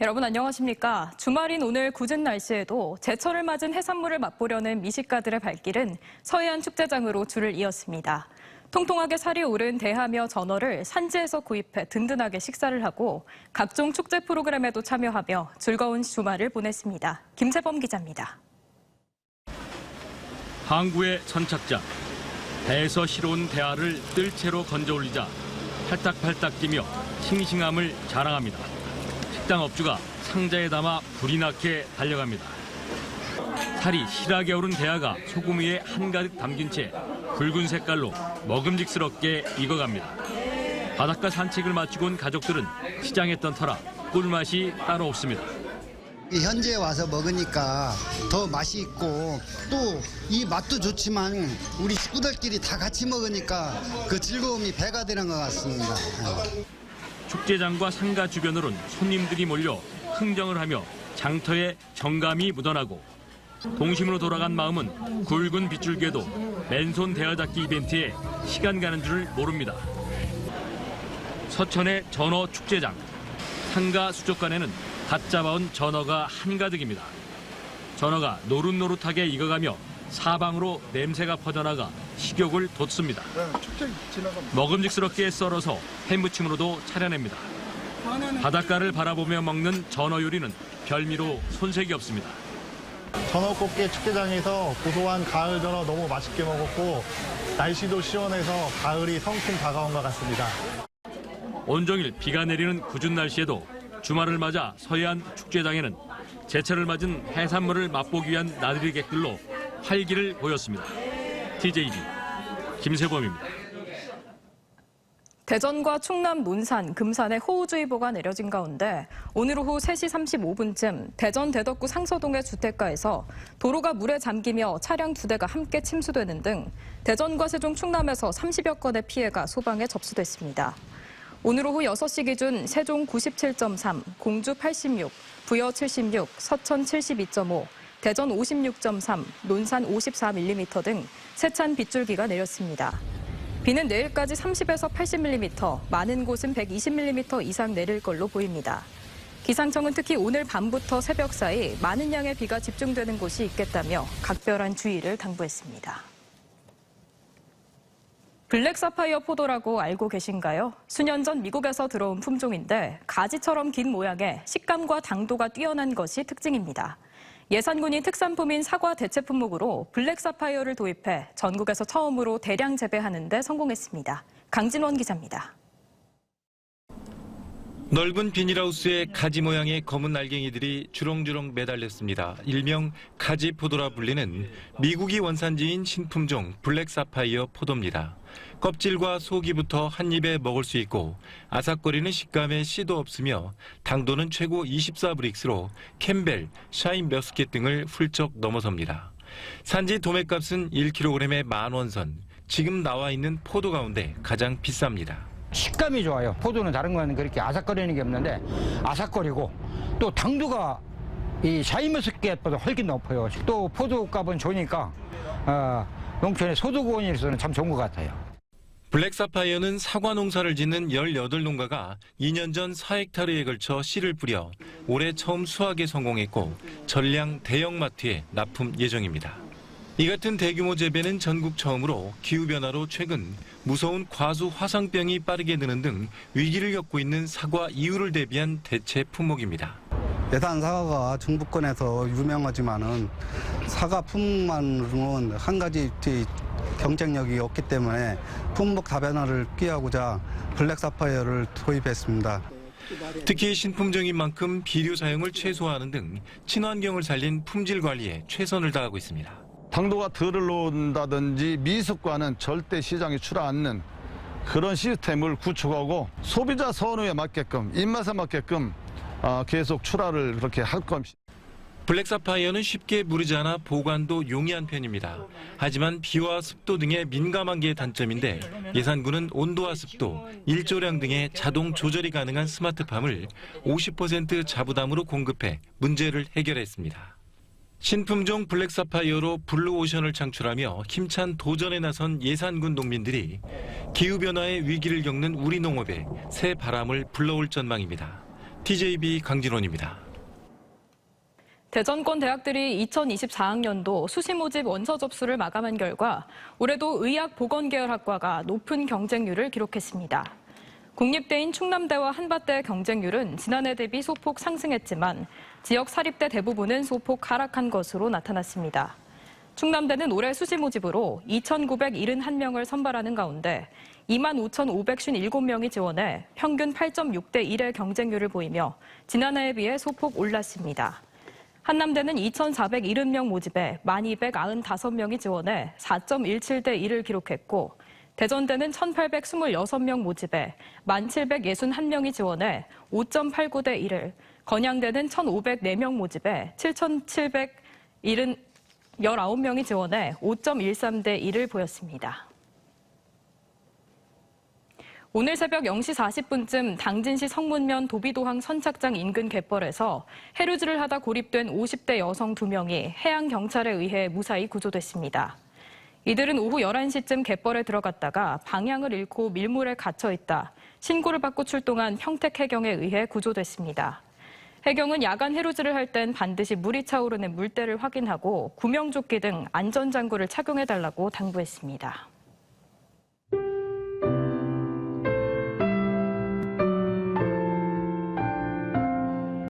여러분 안녕하십니까? 주말인 오늘 궂은 날씨에도 제철을 맞은 해산물을 맛보려는 미식가들의 발길은 서해안 축제장으로 줄을 이었습니다. 통통하게 살이 오른 대하며 전어를 산지에서 구입해 든든하게 식사를 하고 각종 축제 프로그램에도 참여하며 즐거운 주말을 보냈습니다. 김세범 기자입니다. 항구의 선착장. 배에서 실어온 대하를 뜰채로 건져 올리자 팔딱팔딱 뛰며 싱싱함을 자랑합니다. 식당 업주가 상자에 담아 불이 나게 달려갑니다. 살이 실하게 오른 대하가 소금 위에 한가득 담긴 채 붉은 색깔로 먹음직스럽게 익어갑니다. 바닷가 산책을 마치고 온 가족들은 시장에 던 터라 꿀맛이 따로 없습니다. 현지에 와서 먹으니까 더 맛이 있고 또 이 맛도 좋지만 우리 식구들끼리 다 같이 먹으니까 그 즐거움이 배가 되는 것 같습니다. 축제장과 상가 주변으론 손님들이 몰려 흥정을 하며 장터에 정감이 묻어나고 동심으로 돌아간 마음은 굵은 빗줄기에도 맨손 대하잡기 이벤트에 시간 가는 줄 모릅니다. 서천의 전어 축제장. 상가 수족관에는 갓 잡아온 전어가 한가득입니다. 전어가 노릇노릇하게 익어가며 사방으로 냄새가 퍼져나가 식욕을 돋습니다. 먹음직스럽게 썰어서 햄무침으로도 차려냅니다. 바닷가를 바라보며 먹는 전어 요리는 별미로 손색이 없습니다. 전어꽃게 축제장에서 고소한 가을 전어 너무 맛있게 먹었고 날씨도 시원해서 가을이 성큼 다가온 것 같습니다. 온종일 비가 내리는 궂은 날씨에도 주말을 맞아 서해안 축제장에는 제철을 맞은 해산물을 맛보기 위한 나들이 객들로 활기를 보였습니다. TJB 김세범입니다. 대전과 충남 논산, 금산에 호우주의보가 내려진 가운데 오늘 오후 3시 35분쯤 대전 대덕구 상서동의 주택가에서 도로가 물에 잠기며 차량 2대가 함께 침수되는 등 대전과 세종, 충남에서 30여 건의 피해가 소방에 접수됐습니다. 오늘 오후 6시 기준 세종 97.3, 공주 86, 부여 76, 서천 72.5, 대전 56.3, 논산 54mm 등 세찬 빗줄기가 내렸습니다. 비는 내일까지 30에서 80mm, 많은 곳은 120mm 이상 내릴 걸로 보입니다. 기상청은 특히 오늘 밤부터 새벽 사이 많은 양의 비가 집중되는 곳이 있겠다며 각별한 주의를 당부했습니다. 블랙 사파이어 포도라고 알고 계신가요? 수년 전 미국에서 들어온 품종인데 가지처럼 긴 모양에 식감과 당도가 뛰어난 것이 특징입니다. 예산군이 특산품인 사과 대체 품목으로 블랙 사파이어를 도입해 전국에서 처음으로 대량 재배하는 데 성공했습니다. 강진원 기자입니다. 넓은 비닐하우스에 가지 모양의 검은 날갱이들이 주렁주렁 매달렸습니다. 일명 가지 포도라 불리는 미국이 원산지인 신품종 블랙 사파이어 포도입니다. 껍질과 속이부터 한 입에 먹을 수 있고 아삭거리는 식감에 씨도 없으며 당도는 최고 24브릭스로 캠벨, 샤인 머스켓 등을 훌쩍 넘어섭니다. 산지 도매값은 1kg에 10,000원 선, 지금 나와 있는 포도 가운데 가장 비쌉니다. 식감이 좋아요. 포도는 다른 거는 그렇게 아삭거리는 게 없는데 아삭거리고 또 당도가 이 샤인머스켓보다 훨씬 높아요. 또 포도 값은 좋으니까 농촌의 소득원으로서는 참 좋은 것 같아요. 블랙 사파이어는 사과 농사를 짓는 18농가가 2년 전 4헥타르에 걸쳐 씨를 뿌려 올해 처음 수확에 성공했고 전량 대형마트에 납품 예정입니다. 이 같은 대규모 재배는 전국 처음으로 기후변화로 최근 무서운 과수 화상병이 빠르게 느는 등 위기를 겪고 있는 사과 이유를 대비한 대체 품목입니다. 예산 사과가 중부권에서 유명하지만은 사과 품목만으로는 한 가지 경쟁력이 없기 때문에 품목 다변화를 꾀하고자 블랙 사파이어를 도입했습니다. 특히 신품종인 만큼 비료 사용을 최소화하는 등 친환경을 살린 품질 관리에 최선을 다하고 있습니다. 당도가 덜 올라온다든지 미숙과는 절대 시장에 출하 않는 그런 시스템을 구축하고 소비자 선호에 맞게끔 입맛에 맞게끔 계속 출하를 그렇게 할 겁니다. 블랙 사파이어는 쉽게 무르지 않아 보관도 용이한 편입니다. 하지만 비와 습도 등의 민감한 게 단점인데 예산군은 온도와 습도, 일조량 등의 자동 조절이 가능한 스마트팜을 50% 자부담으로 공급해 문제를 해결했습니다. 신품종 블랙 사파이어로 블루오션을 창출하며 힘찬 도전에 나선 예산군 농민들이 기후변화의 위기를 겪는 우리 농업에 새 바람을 불러올 전망입니다. TJB 강진원입니다. 대전권 대학들이 2024학년도 수시 모집 원서 접수를 마감한 결과 올해도 의학보건계열학과가 높은 경쟁률을 기록했습니다. 국립대인 충남대와 한밭대의 경쟁률은 지난해 대비 소폭 상승했지만 지역 사립대 대부분은 소폭 하락한 것으로 나타났습니다. 충남대는 올해 수시 모집으로 2,971명을 선발하는 가운데 25,557명이 지원해 평균 8.6대 1의 경쟁률을 보이며 지난해에 비해 소폭 올랐습니다. 한남대는 2,470명 모집에 1,295명이 지원해 4.17대 1을 기록했고 대전대는 1,826명 모집에 1,761명이 지원해 5.89대 1을, 건양대는 1,504명 모집에 7,719명이 지원해 5.13대 1을 보였습니다. 오늘 새벽 0시 40분쯤 당진시 성문면 도비도항 선착장 인근 갯벌에서 해루질을 하다 고립된 50대 여성 2명이 해양경찰에 의해 무사히 구조됐습니다. 이들은 오후 11시쯤 갯벌에 들어갔다가 방향을 잃고 밀물에 갇혀 있다 신고를 받고 출동한 평택해경에 의해 구조됐습니다. 해경은 야간 해루질을 할 땐 반드시 물이 차오르는 물때를 확인하고 구명조끼 등 안전장구를 착용해달라고 당부했습니다.